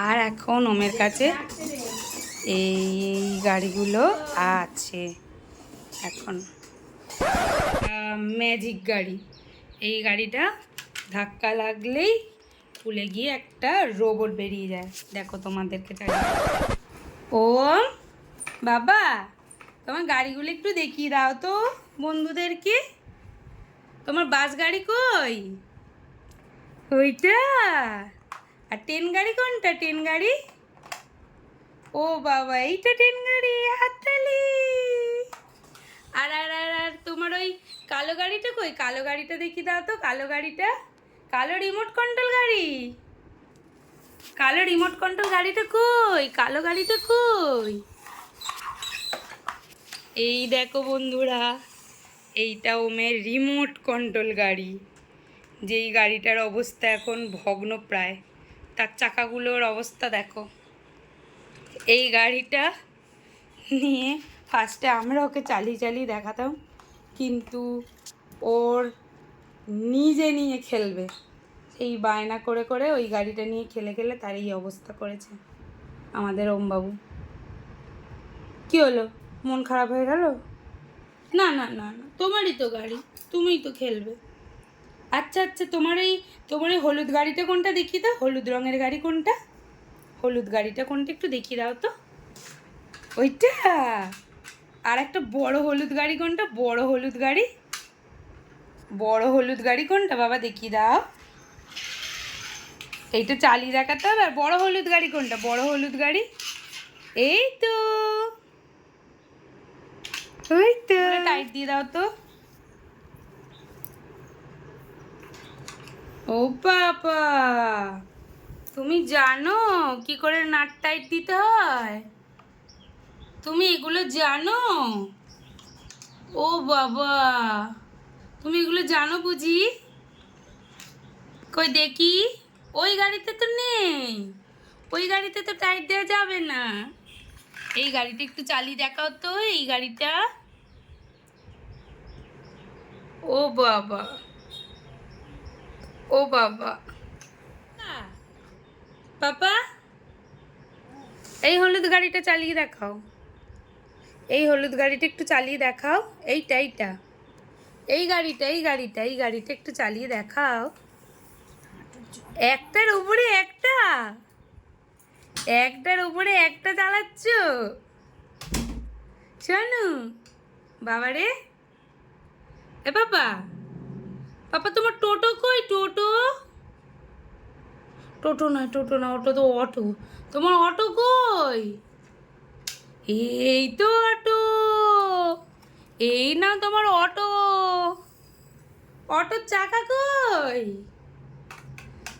আর এখন ওমের কাছে এই গাড়িগুলো আছে। এখন ম্যাজিক গাড়ি, এই গাড়িটা ধাক্কা লাগলেই খুলে গিয়ে একটা রোবট বেরিয়ে যায়। দেখো তোমাদেরকে চাই। ও বাবা, তোমার গাড়িগুলো একটু দেখিয়ে দাও তো বন্ধুদেরকে। তোমার বাস গাড়ি কই? ওইটা। আর ট্রেন গাড়ি কোনটা? ট্রেন গাড়ি? ও বাবা, এইটা ট্রেন গাড়ি। হাততালি। আর আর আর আর তোমার ওই কালো গাড়িটা কই? কালো গাড়িটা দেখি দাও তো। কালো গাড়িটা, কালো রিমোট কন্ট্রোল গাড়ি। কালো রিমোট কন্ট্রোল গাড়িটা কই? কালো গাড়িটা কই? এই দেখো বন্ধুরা, এইটা ওমের রিমোট কন্ট্রোল গাড়ি। যেই গাড়িটার অবস্থা এখন ভগ্ন প্রায়। তার চাকাগুলোর অবস্থা দেখো। এই গাড়িটা নিয়ে ফার্স্টে আমরা ওকে চালিয়ে চালিয়ে দেখাতাম, কিন্তু ওর নিজে নিয়ে খেলবে এই বায়না করে করে ওই গাড়িটা নিয়ে খেলে খেলে তার এই অবস্থা করেছে আমাদের ওমবাবু। কি হলো, মন খারাপ হয়ে গেল? না না না না, তোমারই তো গাড়ি, তুমিই তো খেলবে। আচ্ছা আচ্ছা, তোমার এই হলুদ গাড়িটা কোনটা দেখিয়ে দাও। হলুদ রঙের গাড়ি কোনটা? হলুদ গাড়িটা কোনটা একটু দেখিয়ে দাও তো। ওইটা। আর একটা বড় হলুদ গাড়ি কোনটা? বড় হলুদ গাড়ি, বড় হলুদ গাড়ি কোনটা বাবা দেখিয়ে দাও। এইটা চালিয়ে দেখাতে হবে। আর বড় হলুদ গাড়ি কোনটা? বড় হলুদ গাড়ি এই তো, ওই তো। টাইট দিয়ে দাও তো। ও বাবা, তুমি জানো কি করে নাট টাইট দিতে হয়? তুমি এগুলো জানো? ও বাবা, তুমি এগুলো জানো বুঝি? কই দেখি। ওই গাড়িতে তো নেই, ওই গাড়িতে তো টাইট দেওয়া যাবে না। এই গাড়িটা একটু চালিয়ে দেখাও তো। এই গাড়িটা। ও বাবা, ও বাবা। পাপা, এই হলুদ গাড়িটা চালিয়ে দেখাও। এই হলুদ গাড়িটা একটু চালিয়ে দেখাও। এইটা এইটা, এই গাড়িটা এই গাড়িটা এই গাড়িটা একটু চালিয়ে দেখাও। একটার উপরে একটা, একটার উপরে একটা চালাচ্ছ। শোনো বাবারে, এ পাপা, পাপা তোমার টোটো কই? টোটো, টোটো নয়, টোটো না, ওটা তো অটো। তোমার অটো কই? এই তো অটো। এই না তোমার অটো। অটোর চাকা কই?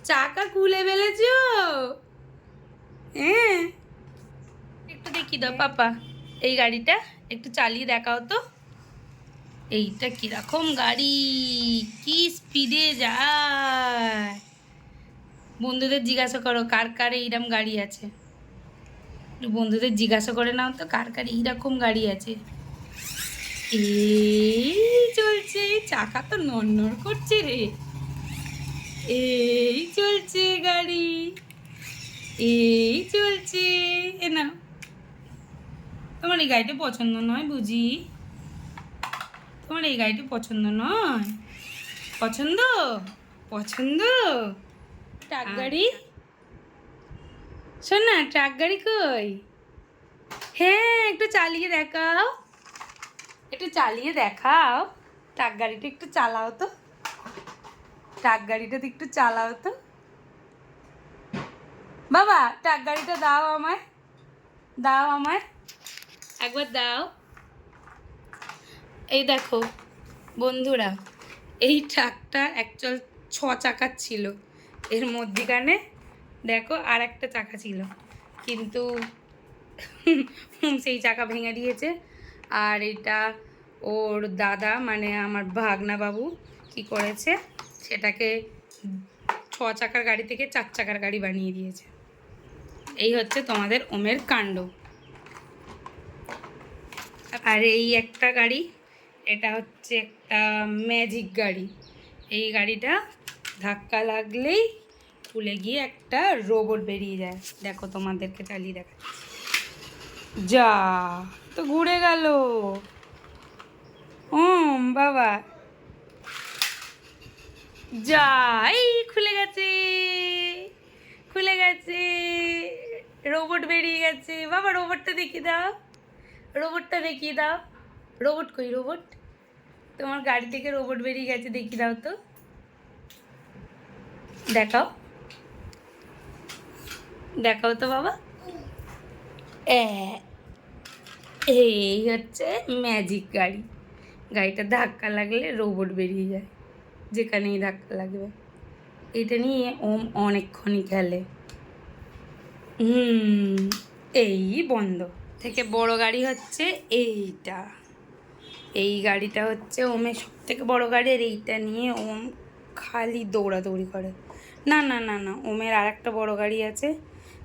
চাকা খুলে ফেলেছো? হ্যাঁ, একটু দেখি দাও পাপা। এই গাড়িটা একটু চালিয়ে দেখাও তো। এইটা কিরকম গাড়ি, কি স্পিডে যায়। বন্ধুদের জিজ্ঞাসা করো কার কার এইরকম গাড়ি আছে। বন্ধুদের জিজ্ঞাসা করে নাও তো কার কার এইরকম গাড়ি আছে। এই চলছে, চাকা তো নড়নড় করছে রে। এই চলছে গাড়ি, এই চলছে। এ না, তোমার এই গাড়িটা পছন্দ নয় বুঝি? তোমার এই গাড়িটা পছন্দ নয়? পছন্দ, পছন্দ। ট্রাক গাড়ি, শোন না, ট্রাক গাড়ি কই? হ্যাঁ, একটু চালিয়ে দেখাও, একটু চালিয়ে দেখাও। ট্রাক গাড়িটা একটু চালাও তো। ট্রাক গাড়িটা তো একটু চালাও তো বাবা। ট্রাক গাড়িটা দাও আমায়, দাও আমায়, একবার দাও। এই দেখো বন্ধুরা, এই ট্রাকটা অ্যাকচুয়াল 6 চাকার ছিল। এর মধ্যিখানে দেখো আর একটা চাকা ছিল, কিন্তু সেই চাকা ভেঙে দিয়েছে। আর এটা ওর দাদা মানে আমার ভাগনা বাবু কি করেছে, সেটাকে 6 চাকার গাড়ি থেকে 4 চাকার গাড়ি বানিয়ে দিয়েছে। এই হচ্ছে তোমাদের ওমের কাণ্ড। আর এই একটা গাড়ি, এটা হচ্ছে একটা ম্যাজিক গাড়ি। এই গাড়িটা ধাক্কা লাগলেই খুলে গিয়ে একটা রোবট বেরিয়ে যায়। দেখো তোমাদেরকে চালিয়ে দেখা, যা তো ঘুরে গেল। বাবা, যা, এই খুলে গেছে, খুলে গেছে, রোবট বেরিয়ে গেছে। বাবা রোবটটা দেখিয়ে দাও, রোবটটা দেখিয়ে দাও। রোবট কই, রোবট? তোমার গাড়ি থেকে রোবট বেরিয়ে গেছে, দেখিয়ে দাও তো, দেখাও, দেখাও তো বাবা। এই হচ্ছে ম্যাজিক গাড়ি। গাড়িটা ধাক্কা লাগলে রোবট বেরিয়ে যায়, যেখানেই ধাক্কা লাগবে। এটা নিয়ে ওম অনেকক্ষণই খেলে। এই বন্ধ। থেকে বড় গাড়ি হচ্ছে এইটা। এই গাড়িটা হচ্ছে ওমের সব থেকে বড় গাড়ি, আর এইটা নিয়ে ওম খালি দৌড়াদৌড়ি করে। না না না না, ওমের আর একটা বড় গাড়ি আছে,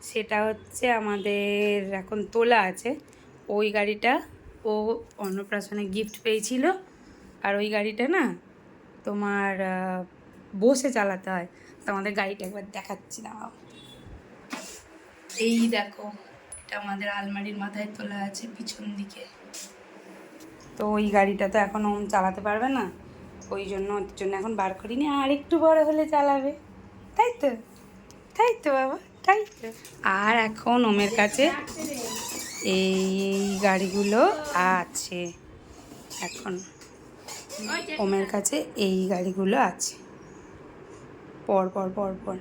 সেটা হচ্ছে আমাদের এখন তোলা আছে। ওই গাড়িটা ও অন্নপ্রাশনে গিফট পেয়েছিল। আর ওই গাড়িটা না তোমার বসে চালাতে হয়। তো আমাদের গাড়িটা একবার দেখাচ্ছি না। এই দেখো, এটা আমাদের আলমারির মাথায় তোলা আছে পিছন দিকে। তো ওই গাড়িটা তো এখন ওম চালাতে পারবে না, ওই জন্য ওর জন্য এখন বার করিনি। আর একটু বড় হলে চালাবে, তাই তো, তাই তো বাবা, তাই তো। আর এখন ওমের কাছে এই গাড়িগুলো আছে, এখন ওমের কাছে এই গাড়িগুলো আছে পর পর পর পর,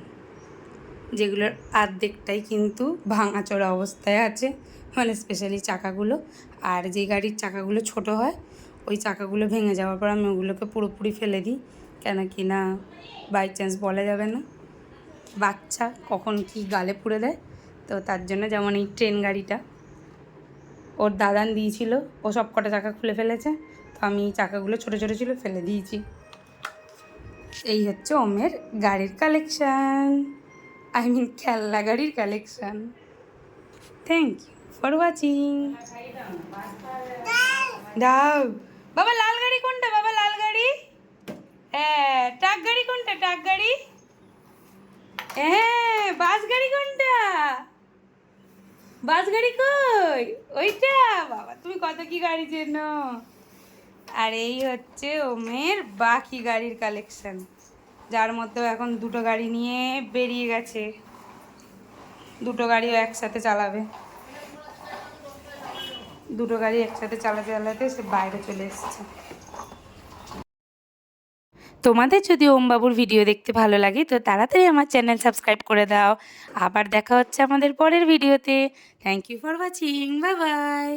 যেগুলোর অর্ধেকটাই কিন্তু ভাঙাচোরা অবস্থায় আছে, মানে স্পেশালি চাকাগুলো। আর যে গাড়ির চাকাগুলো ছোট হয়, ওই চাকাগুলো ভেঙে যাওয়ার পর আমি ওগুলোকে পুরোপুরি ফেলে দিই, কেন কি না বাই চান্স বলা যাবে না, বাচ্চা কখন কি গালে পুড়ে দেয়। তো তার জন্য, যেমন এই ট্রেন গাড়িটা ওর দাদান দিয়েছিল, ও সব কটা চাকা খুলে ফেলেছে, তো আমি চাকাগুলো ছোটো ছোটো ছিল ফেলে দিয়েছি। এই হচ্ছে ওমের গাড়ির কালেকশান, খেলনা গাড়ির collection. Thank you for watching. দাও বাবা, লাল গাড়ি কোনটা বাবা? লাল গাড়ি, হ্যাঁ। ট্রাক গাড়ি কোনটা? ট্রাক গাড়ি, হ্যাঁ। বাস গাড়ি কোনটা? বাস গাড়ি কই? ওইটা। বাবা তুমি কত কি গাড়ি চেনো। আর এই হচ্ছে ওমের বাকি গাড়ির কালেকশন, যার মধ্যে এখন দুটো গাড়ি নিয়ে বেরিয়ে গেছে। দুটো গাড়িও একসাথে চালাবে, দুটো গাড়ি একসাথে চালাতে চালাতে সে বাইরে চলে এসেছে। তোমাদের যদি ওমবাবুর ভিডিও দেখতে ভালো লাগে তো তাড়াতাড়ি আমার চ্যানেল সাবস্ক্রাইব করে দাও। আবার দেখা হচ্ছে আমাদের পরের ভিডিওতে। Thank you for watching, bye by.